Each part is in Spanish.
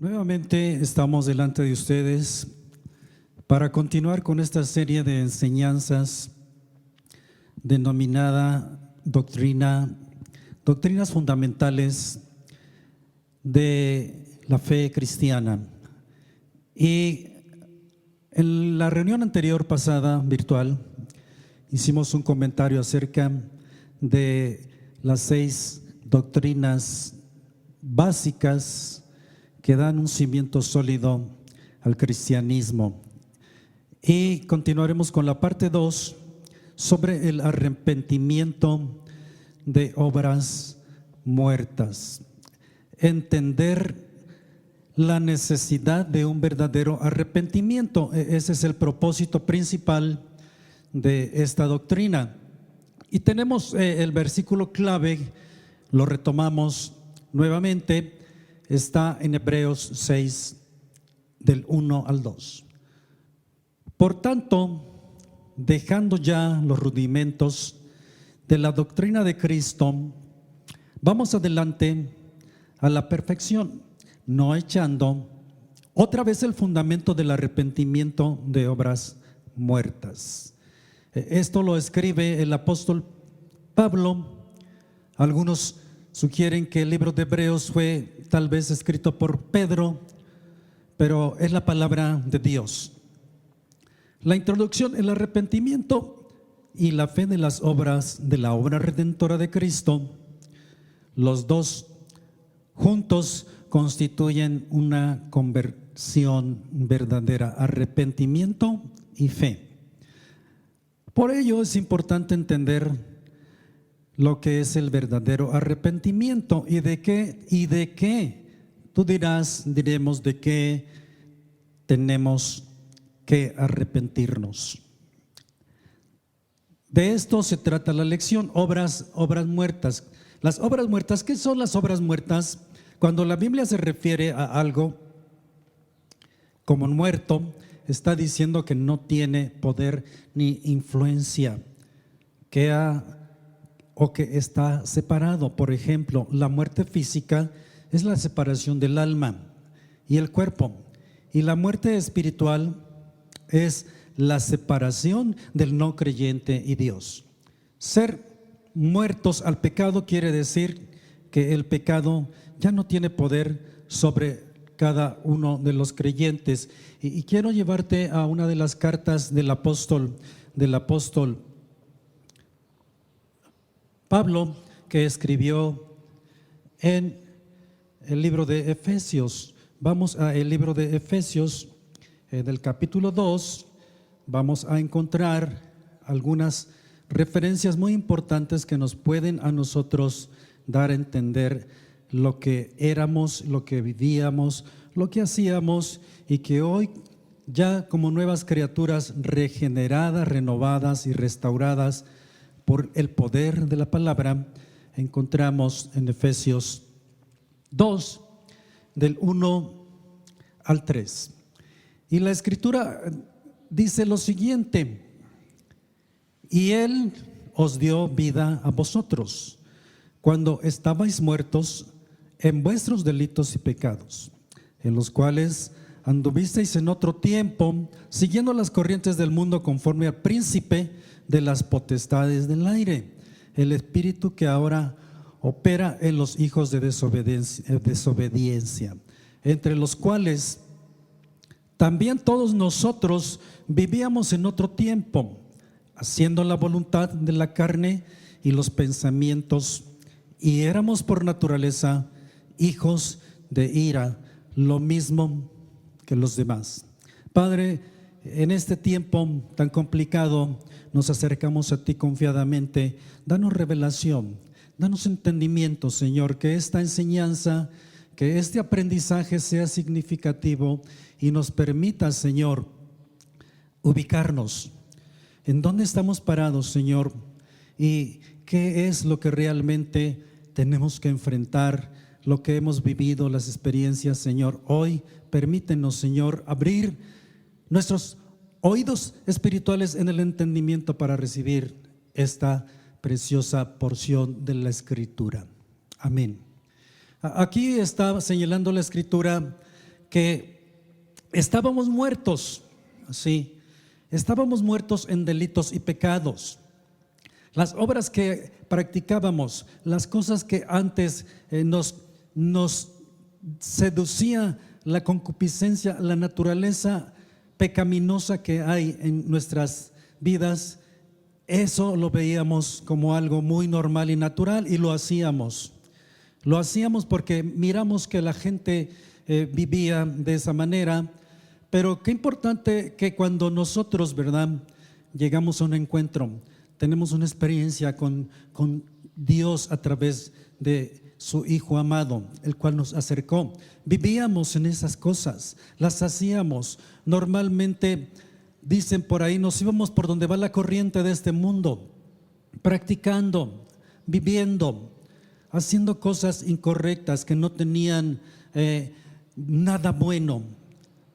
Nuevamente estamos delante de ustedes para continuar con esta serie de enseñanzas denominada doctrinas fundamentales de la fe cristiana. Y en la reunión anterior pasada, virtual, hicimos un comentario acerca de las 6 doctrinas básicas que dan un cimiento sólido al cristianismo. Y continuaremos con la parte 2 sobre el arrepentimiento de obras muertas. Entender la necesidad de un verdadero arrepentimiento. Ese es el propósito principal de esta doctrina. Y tenemos el versículo clave, lo retomamos nuevamente. Está en Hebreos 6, del 1 al 2. Por tanto, dejando ya los rudimentos de la doctrina de Cristo, vamos adelante a la perfección, no echando otra vez el fundamento del arrepentimiento de obras muertas. Esto lo escribe el apóstol Pablo. Algunos sugieren que el libro de Hebreos fue tal vez escrito por Pedro, pero es la palabra de Dios. La introducción, el arrepentimiento y la fe de las obras de la obra redentora de Cristo, los dos juntos constituyen una conversión verdadera, arrepentimiento y fe. Por ello es importante entender lo que es el verdadero arrepentimiento y de qué. Tú diremos de qué tenemos que arrepentirnos. De esto se trata la lección, obras muertas. Las obras muertas, ¿qué son las obras muertas? Cuando la Biblia se refiere a algo como muerto, está diciendo que no tiene poder ni influencia, o que está separado. Por ejemplo, la muerte física es la separación del alma y el cuerpo, y la muerte espiritual es la separación del no creyente y Dios. Ser muertos al pecado quiere decir que el pecado ya no tiene poder sobre cada uno de los creyentes. Y quiero llevarte a una de las cartas del apóstol Pablo, que escribió en el libro de Efesios. Vamos a el libro de Efesios, del capítulo 2, vamos a encontrar algunas referencias muy importantes que nos pueden a nosotros dar a entender lo que éramos, lo que vivíamos, lo que hacíamos, y que hoy ya como nuevas criaturas regeneradas, renovadas y restauradas por el poder de la palabra, encontramos en Efesios 2, del 1 al 3. Y la escritura dice lo siguiente: y Él os dio vida a vosotros, cuando estabais muertos en vuestros delitos y pecados, en los cuales anduvisteis en otro tiempo, siguiendo las corrientes del mundo, conforme al príncipe de las potestades del aire, el espíritu que ahora opera en los hijos de desobediencia, entre los cuales también todos nosotros vivíamos en otro tiempo, haciendo la voluntad de la carne y los pensamientos, y éramos por naturaleza hijos de ira, lo mismo que los demás. Padre, en este tiempo tan complicado nos acercamos a ti confiadamente. Danos revelación, danos entendimiento, Señor, que esta enseñanza, que este aprendizaje sea significativo y nos permita, Señor, ubicarnos en dónde estamos parados, Señor, y qué es lo que realmente tenemos que enfrentar, lo que hemos vivido, las experiencias, Señor. Hoy permítenos, Señor, abrir nuestros oídos espirituales en el entendimiento para recibir esta preciosa porción de la Escritura. Amén. Aquí está señalando la Escritura que estábamos muertos, ¿sí? Estábamos muertos en delitos y pecados. Las obras que practicábamos, las cosas que antes nos seducía la concupiscencia, la naturaleza pecaminosa que hay en nuestras vidas, eso lo veíamos como algo muy normal y natural y lo hacíamos. Lo hacíamos porque miramos que la gente vivía de esa manera, pero qué importante que cuando nosotros, ¿verdad?, llegamos a un encuentro, tenemos una experiencia con Dios a través de su Hijo amado, el cual nos acercó. Vivíamos en esas cosas, las hacíamos. Normalmente, dicen por ahí, nos íbamos por donde va la corriente de este mundo, practicando, viviendo, haciendo cosas incorrectas que no tenían nada bueno.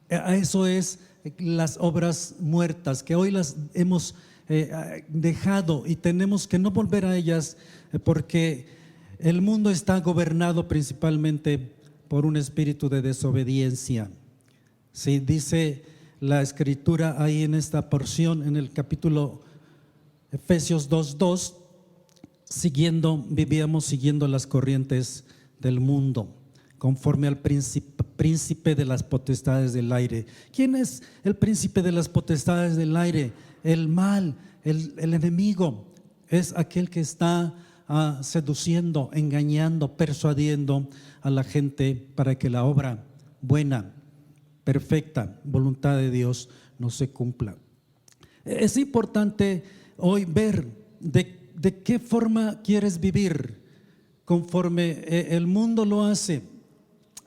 Eso es las obras muertas, que hoy las hemos dejado y tenemos que no volver a ellas, porque el mundo está gobernado principalmente por un espíritu de desobediencia. Sí, dice la escritura ahí en esta porción, en el capítulo Efesios 2:2, vivíamos siguiendo las corrientes del mundo, conforme al príncipe de las potestades del aire. ¿Quién es el príncipe de las potestades del aire? El mal, el enemigo, es aquel que está seduciendo, engañando, persuadiendo a la gente para que la obra buena, perfecta, voluntad de Dios no se cumpla. Es importante hoy ver de qué forma quieres vivir conforme el mundo lo hace.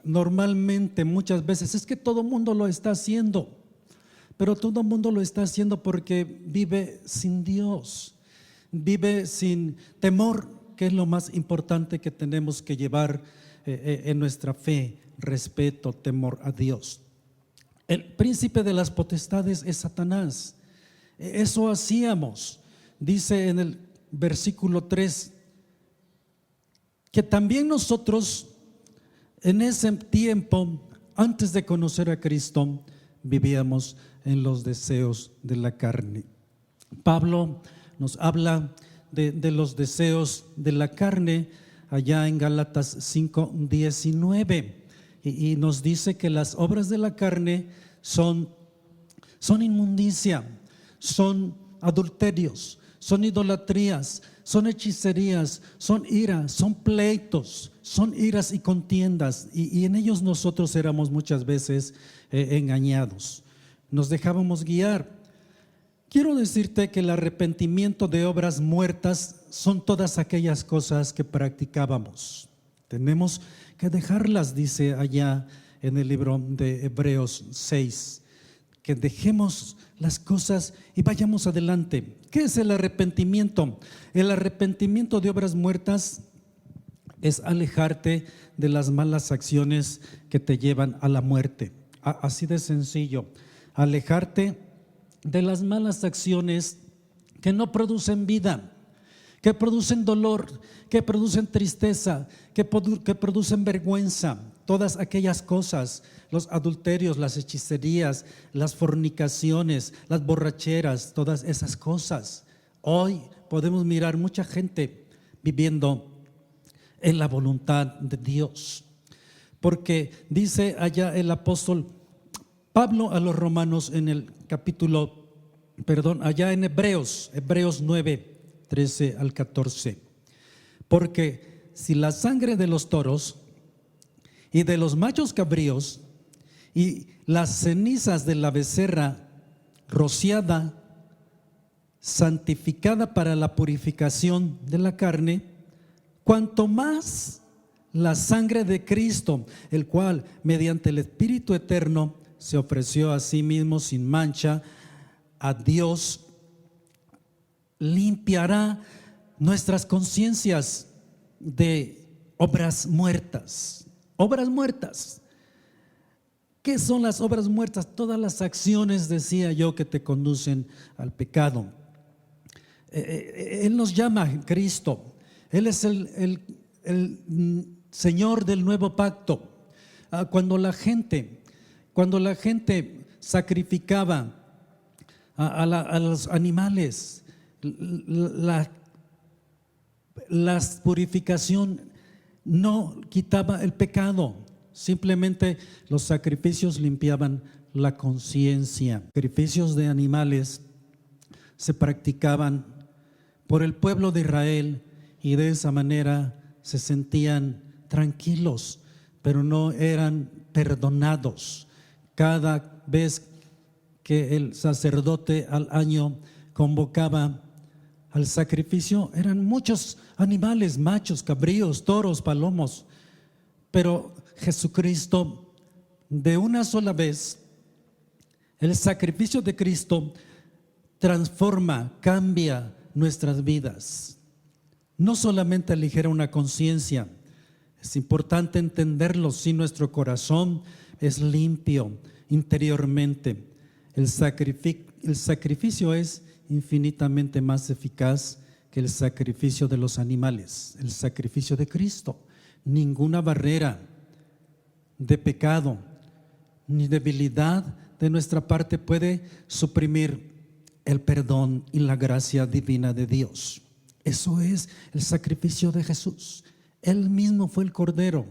Normalmente, muchas veces, es que todo mundo lo está haciendo, pero todo mundo lo está haciendo porque vive sin Dios, vive sin temor, que es lo más importante que tenemos que llevar en nuestra fe: respeto, temor a Dios. El príncipe de las potestades es Satanás. Eso hacíamos. Dice en el versículo 3 que también nosotros en ese tiempo, antes de conocer a Cristo, vivíamos en los deseos de la carne. Pablo nos habla de los deseos de la carne allá en Gálatas 5:19 y nos dice que las obras de la carne son inmundicia, son adulterios, son idolatrías, son hechicerías, son iras, son pleitos, son iras y contiendas, y en ellos nosotros éramos muchas veces engañados, nos dejábamos guiar. Quiero decirte que el arrepentimiento de obras muertas son todas aquellas cosas que practicábamos. Tenemos que dejarlas, dice allá en el libro de Hebreos 6, que dejemos las cosas y vayamos adelante. ¿Qué es el arrepentimiento? El arrepentimiento de obras muertas es alejarte de las malas acciones que te llevan a la muerte. Así de sencillo, alejarte de las malas acciones que no producen vida, que producen dolor, que producen tristeza, que producen vergüenza. Todas aquellas cosas, los adulterios, las hechicerías, las fornicaciones, las borracheras, todas esas cosas. Hoy podemos mirar mucha gente viviendo en la voluntad de Dios, porque dice allá el apóstol Pablo a los romanos en el allá en Hebreos 9:13-14, porque si la sangre de los toros y de los machos cabríos y las cenizas de la becerra rociada, santificada para la purificación de la carne, cuanto más la sangre de Cristo, el cual mediante el Espíritu eterno se ofreció a sí mismo sin mancha a Dios, limpiará nuestras conciencias de obras muertas. Obras muertas. ¿Qué son las obras muertas? Todas las acciones, decía yo, que te conducen al pecado. Él nos llama Cristo. Él es el Señor del nuevo pacto. Cuando la gente Cuando la gente sacrificaba a los animales, la purificación no quitaba el pecado, simplemente los sacrificios limpiaban la conciencia. Sacrificios de animales se practicaban por el pueblo de Israel y de esa manera se sentían tranquilos, pero no eran perdonados. Cada vez que el sacerdote al año convocaba al sacrificio, eran muchos animales, machos, cabríos, toros, palomos, pero Jesucristo, de una sola vez, el sacrificio de Cristo transforma, cambia nuestras vidas. No solamente aligera una conciencia, es importante entenderlo, si nuestro corazón es limpio interiormente, el sacrificio es infinitamente más eficaz que el sacrificio de los animales, el sacrificio de Cristo. Ninguna barrera de pecado ni debilidad de nuestra parte puede suprimir el perdón y la gracia divina de Dios. Eso es el sacrificio de Jesús. Él mismo fue el Cordero.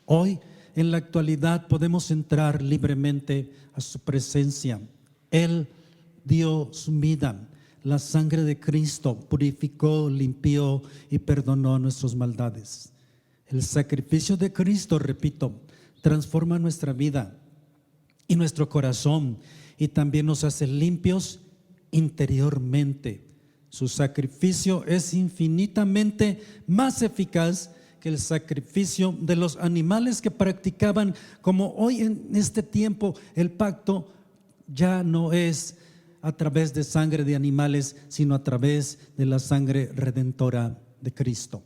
Hoy, en la actualidad, podemos entrar libremente a su presencia. Él dio su vida. La sangre de Cristo purificó, limpió y perdonó nuestras maldades. El sacrificio de Cristo, repito, transforma nuestra vida y nuestro corazón, y también nos hace limpios interiormente. Su sacrificio es infinitamente más eficaz que el sacrificio de los animales que practicaban, como hoy en este tiempo el pacto ya no es a través de sangre de animales, sino a través de la sangre redentora de Cristo.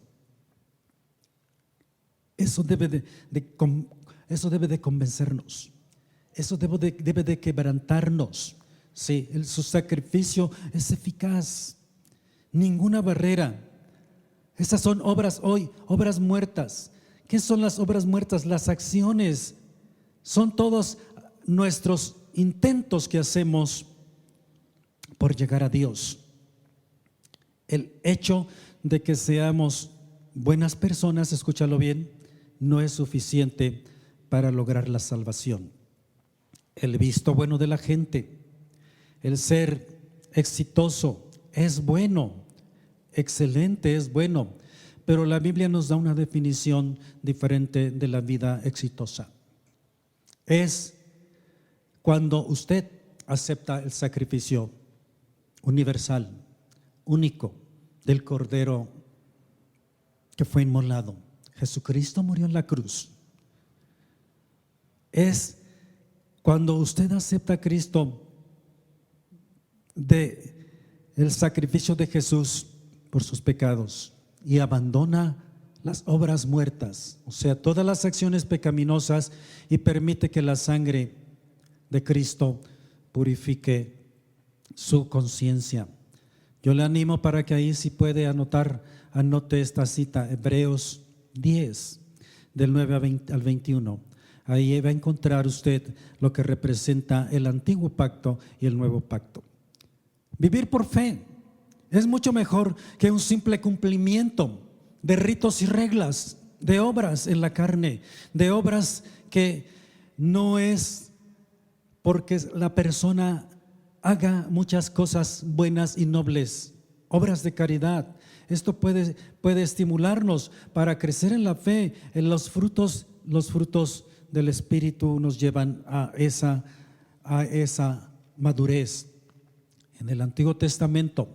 Eso debe de convencernos, eso debe de quebrantarnos. Sí, su sacrificio es eficaz, ninguna barrera. Esas son obras hoy, obras muertas. ¿Qué son las obras muertas? Las acciones. Son todos nuestros intentos que hacemos por llegar a Dios. El hecho de que seamos buenas personas, escúchalo bien, no es suficiente para lograr la salvación. El visto bueno de la gente, el ser exitoso es bueno, excelente es bueno, pero la Biblia nos da una definición diferente de la vida exitosa. Es cuando usted acepta el sacrificio universal, único, del Cordero que fue inmolado. Jesucristo murió en la cruz. Es cuando usted acepta a Cristo el sacrificio de Jesús por sus pecados y abandona las obras muertas, o sea, todas las acciones pecaminosas, y permite que la sangre de Cristo purifique su conciencia. Yo le animo para que ahí, si puede anote esta cita, Hebreos 10, del 9 al 21. Ahí va a encontrar usted lo que representa el antiguo pacto y el nuevo pacto. Vivir por fe es mucho mejor que un simple cumplimiento de ritos y reglas, de obras en la carne, de obras que no es porque la persona haga muchas cosas buenas y nobles, obras de caridad. Esto puede estimularnos para crecer en la fe. En los frutos del Espíritu nos llevan a esa madurez. En el Antiguo Testamento,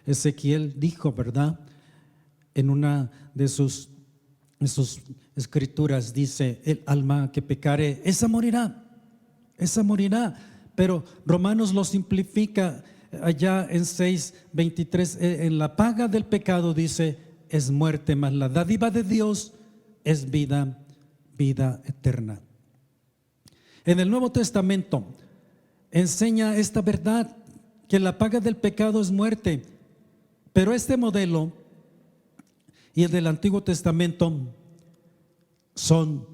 Ezequiel dijo, ¿verdad? En una de sus escrituras dice: el alma que pecare, esa morirá. Pero Romanos lo simplifica allá en 6:23, en la paga del pecado dice es muerte, mas la dádiva de Dios es vida eterna. En el Nuevo Testamento enseña esta verdad, que la paga del pecado es muerte, pero este modelo y el del Antiguo Testamento son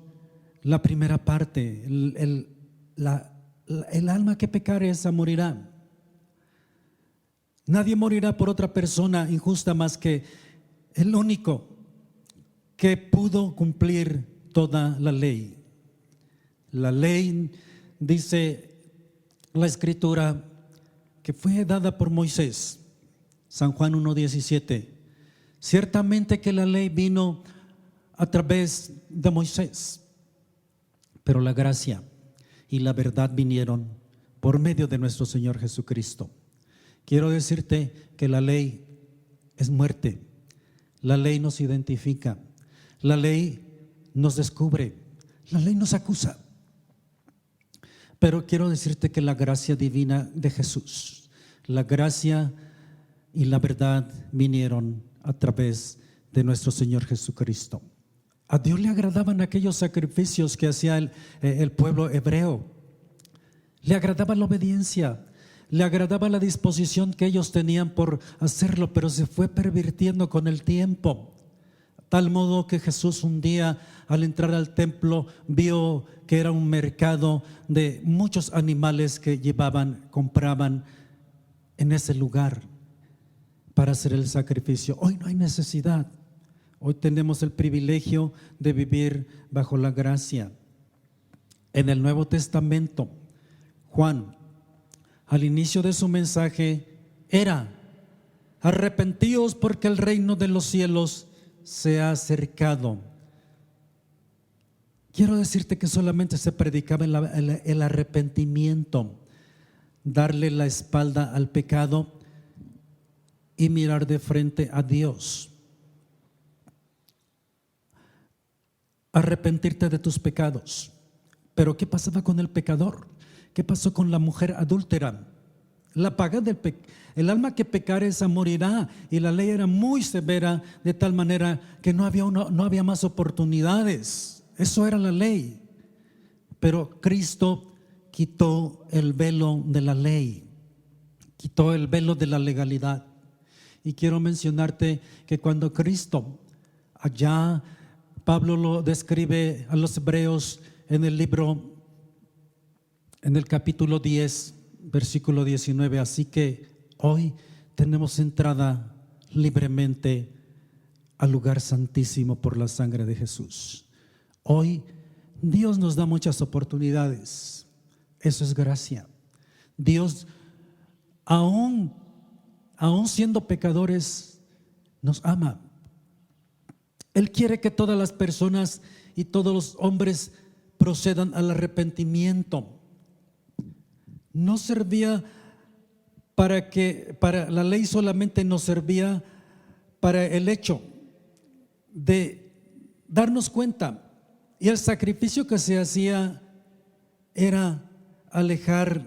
la primera parte, el alma que pecare, esa morirá. Nadie morirá por otra persona injusta más que el único que pudo cumplir toda la ley. La ley, dice la Escritura, que fue dada por Moisés. San Juan 1:17. Ciertamente que la ley vino a través de Moisés, pero la gracia y la verdad vinieron por medio de nuestro Señor Jesucristo. Quiero decirte que la ley es muerte. La ley nos identifica. La ley nos descubre. La ley nos acusa. Pero quiero decirte que la gracia divina de Jesús, la gracia y la verdad vinieron a través de nuestro Señor Jesucristo. A Dios le agradaban aquellos sacrificios que hacía el pueblo hebreo. Le agradaba la obediencia, le agradaba la disposición que ellos tenían por hacerlo, pero se fue pervirtiendo con el tiempo. Tal modo que Jesús un día, al entrar al templo, vio que era un mercado de muchos animales que compraban en ese lugar para hacer el sacrificio. Hoy no hay necesidad. Hoy tenemos el privilegio de vivir bajo la gracia. En el Nuevo Testamento, Juan, al inicio de su mensaje, era: arrepentíos porque el reino de los cielos se ha acercado. Quiero decirte que solamente se predicaba el arrepentimiento, darle la espalda al pecado y mirar de frente a Dios. Arrepentirte de tus pecados. Pero ¿qué pasaba con el pecador? ¿Qué pasó con la mujer adúltera? La paga el alma que pecare, esa morirá. Y la ley era muy severa, de tal manera que no había más oportunidades. Eso era la ley. Pero Cristo quitó el velo de la ley, quitó el velo de la legalidad. Y quiero mencionarte que cuando Cristo, allá Pablo lo describe a los hebreos en el libro, en el capítulo 10, versículo 19. Así que hoy tenemos entrada libremente al lugar santísimo por la sangre de Jesús. Hoy Dios nos da muchas oportunidades. Eso es gracia. Dios, aún siendo pecadores, nos ama. Él quiere que todas las personas y todos los hombres procedan al arrepentimiento. No servía para la ley, solamente nos servía para el hecho de darnos cuenta, y el sacrificio que se hacía era aligerar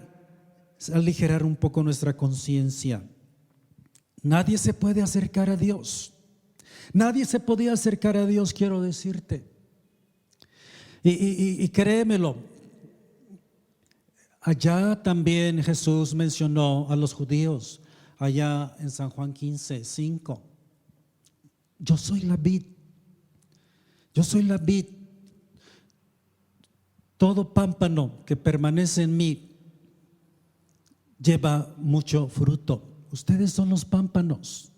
un poco nuestra conciencia. Nadie se puede acercar a Dios. Nadie se podía acercar a Dios, quiero decirte. Y créemelo, allá también Jesús mencionó a los judíos, allá en San Juan 15:5. Yo soy la vid. Yo soy la vid. Todo pámpano que permanece en mí lleva mucho fruto. Ustedes son los pámpanos.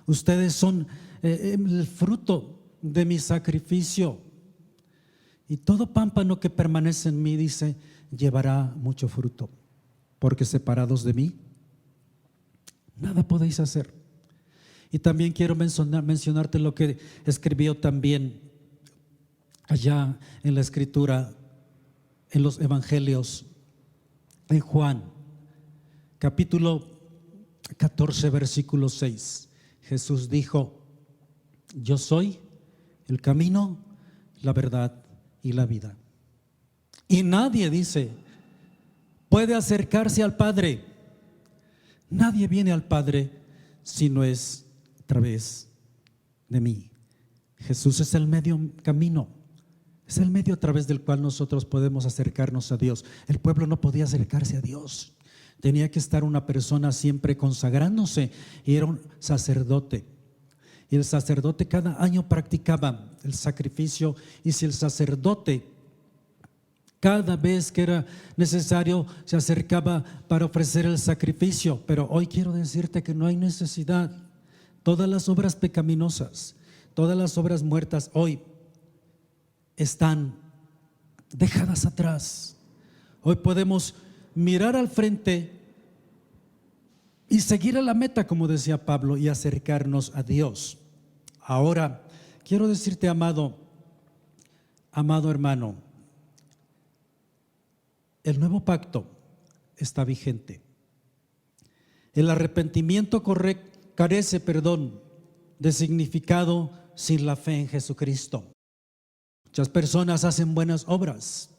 Ustedes son el fruto de mi sacrificio. Y todo pámpano que permanece en mí, dice, llevará mucho fruto. Porque separados de mí, nada podéis hacer. Y también quiero mencionarte lo que escribió también allá en la Escritura, en los Evangelios, en Juan, capítulo 14, versículo 6. Jesús dijo: yo soy el camino, la verdad y la vida. Y nadie, dice, puede acercarse al Padre. Nadie viene al Padre si no es a través de mí. Jesús es el medio camino. Es el medio a través del cual nosotros podemos acercarnos a Dios. El pueblo no podía acercarse a Dios. Tenía que estar una persona siempre consagrándose, y era un sacerdote. Y el sacerdote cada año practicaba el sacrificio, y si el sacerdote Cada vez que era necesario se acercaba para ofrecer el sacrificio. Pero hoy quiero decirte que no hay necesidad. Todas las obras pecaminosas, todas las obras muertas hoy están dejadas atrás. Hoy podemos mirar al frente y seguir a la meta, como decía Pablo, y acercarnos a Dios. Ahora, quiero decirte, amado hermano, el nuevo pacto está vigente. El arrepentimiento carece de significado sin la fe en Jesucristo. Muchas personas hacen buenas obras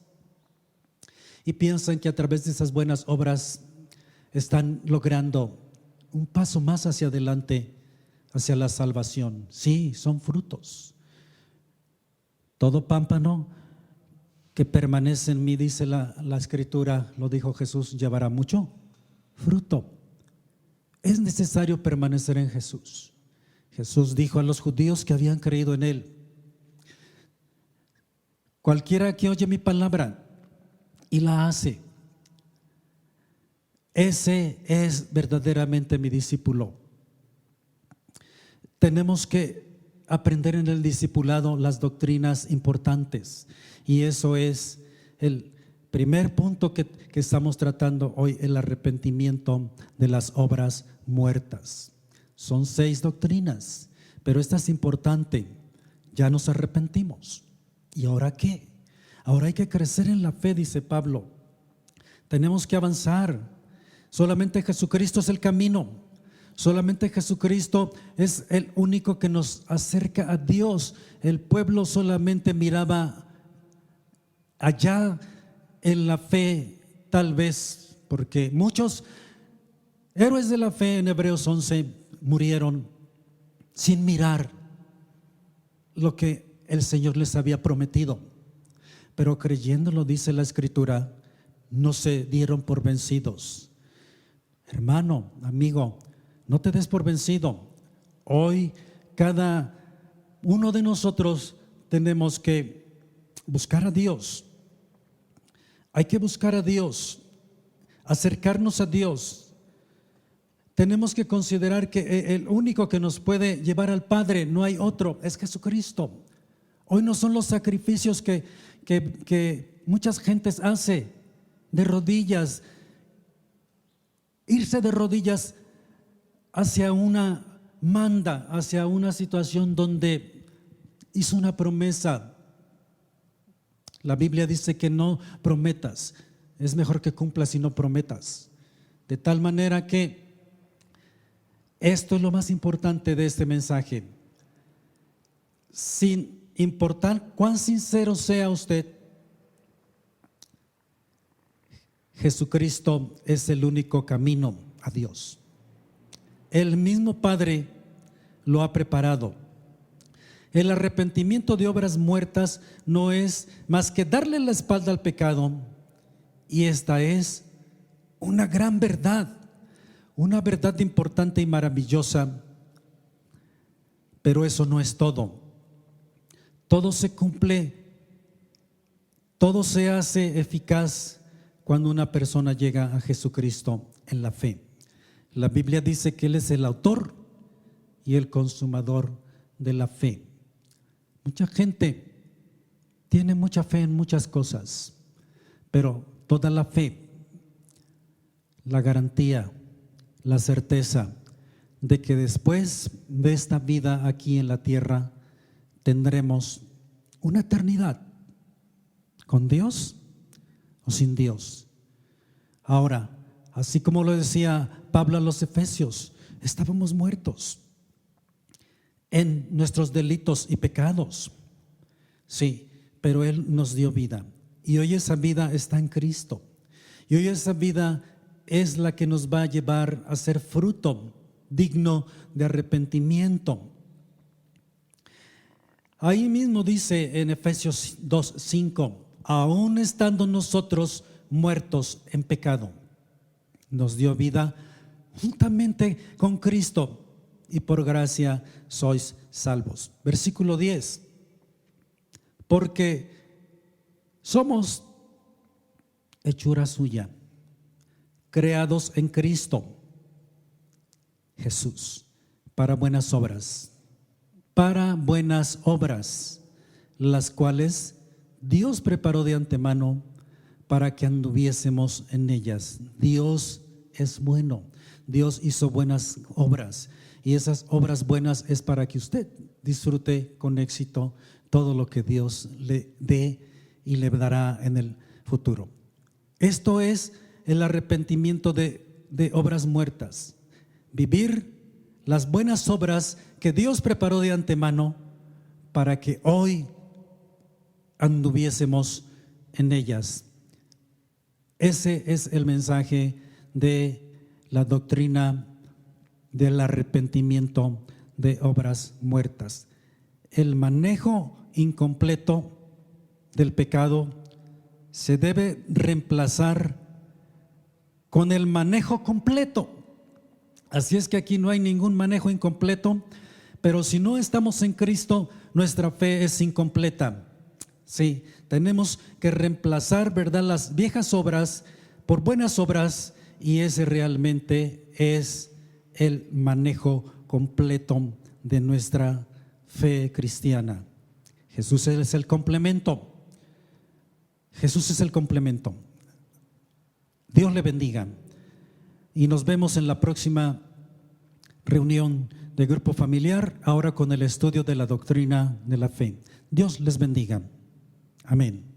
y piensan que a través de esas buenas obras están logrando un paso más hacia adelante, hacia la salvación. Sí, son frutos. Todo pámpano que permanece en mí, dice la Escritura, lo dijo Jesús, llevará mucho fruto. Es necesario permanecer en Jesús. Jesús dijo a los judíos que habían creído en Él: cualquiera que oye mi palabra y la hace, ese es verdaderamente mi discípulo. Tenemos que aprender en el discipulado las doctrinas importantes, y eso es el primer punto que estamos tratando hoy: el arrepentimiento de las obras muertas. Son 6 doctrinas, pero esta es importante. Ya nos arrepentimos, ¿y ahora qué? Ahora hay que crecer en la fe, dice Pablo. Tenemos que avanzar. Solamente Jesucristo es el camino. Solamente Jesucristo es el único que nos acerca a Dios. El pueblo solamente miraba allá en la fe, tal vez porque muchos héroes de la fe en Hebreos 11 murieron sin mirar lo que el Señor les había prometido, pero creyéndolo, dice la Escritura, no se dieron por vencidos. Hermano, amigo, no te des por vencido. Hoy cada uno de nosotros tenemos que buscar a Dios. Hay que buscar a Dios, acercarnos a Dios. Tenemos que considerar que el único que nos puede llevar al Padre, no hay otro, es Jesucristo. Hoy no son los sacrificios que muchas gentes hace de rodillas, irse de rodillas hacia una manda, hacia una situación donde hizo una promesa. La Biblia dice que no prometas, es mejor que cumplas y no prometas. De tal manera que esto es lo más importante de este mensaje. Sin importar cuán sincero sea usted, Jesucristo es el único camino a Dios. El mismo Padre lo ha preparado. El arrepentimiento de obras muertas no es más que darle la espalda al pecado, y esta es una gran verdad, una verdad importante y maravillosa. Pero eso no es todo. Todo se cumple, todo se hace eficaz cuando una persona llega a Jesucristo en la fe. La Biblia dice que Él es el autor y el consumador de la fe. Mucha gente tiene mucha fe en muchas cosas, pero toda la fe, la garantía, la certeza de que después de esta vida aquí en la tierra tendremos una eternidad con Dios o sin Dios. Ahora, así como lo decía Pablo a los Efesios, estábamos muertos en nuestros delitos y pecados. Sí, pero Él nos dio vida, y hoy esa vida está en Cristo, y hoy esa vida es la que nos va a llevar a ser fruto digno de arrepentimiento. Ahí mismo dice en Efesios 2:5, aún estando nosotros muertos en pecado, nos dio vida juntamente con Cristo, y por gracia sois salvos. Versículo 10, porque somos hechura suya, creados en Cristo Jesús, para buenas obras, las cuales Dios preparó de antemano para que anduviésemos en ellas. Dios es bueno, Dios hizo buenas obras, y esas obras buenas es para que usted disfrute con éxito todo lo que Dios le dé y le dará en el futuro. Esto es el arrepentimiento de obras muertas. Vivir las buenas obras que Dios preparó de antemano para que hoy anduviésemos en ellas. Ese es el mensaje de la doctrina del arrepentimiento de obras muertas. El manejo incompleto del pecado se debe reemplazar con el manejo completo. Así es que aquí no hay ningún manejo incompleto, pero si no estamos en Cristo, nuestra fe es incompleta. Sí, tenemos que reemplazar, ¿verdad?, las viejas obras por buenas obras, y ese realmente es el manejo completo de nuestra fe cristiana. Jesús es el complemento. Jesús es el complemento. Dios le bendiga. Y nos vemos en la próxima reunión de grupo familiar, ahora con el estudio de la doctrina de la fe. Dios les bendiga. Amén.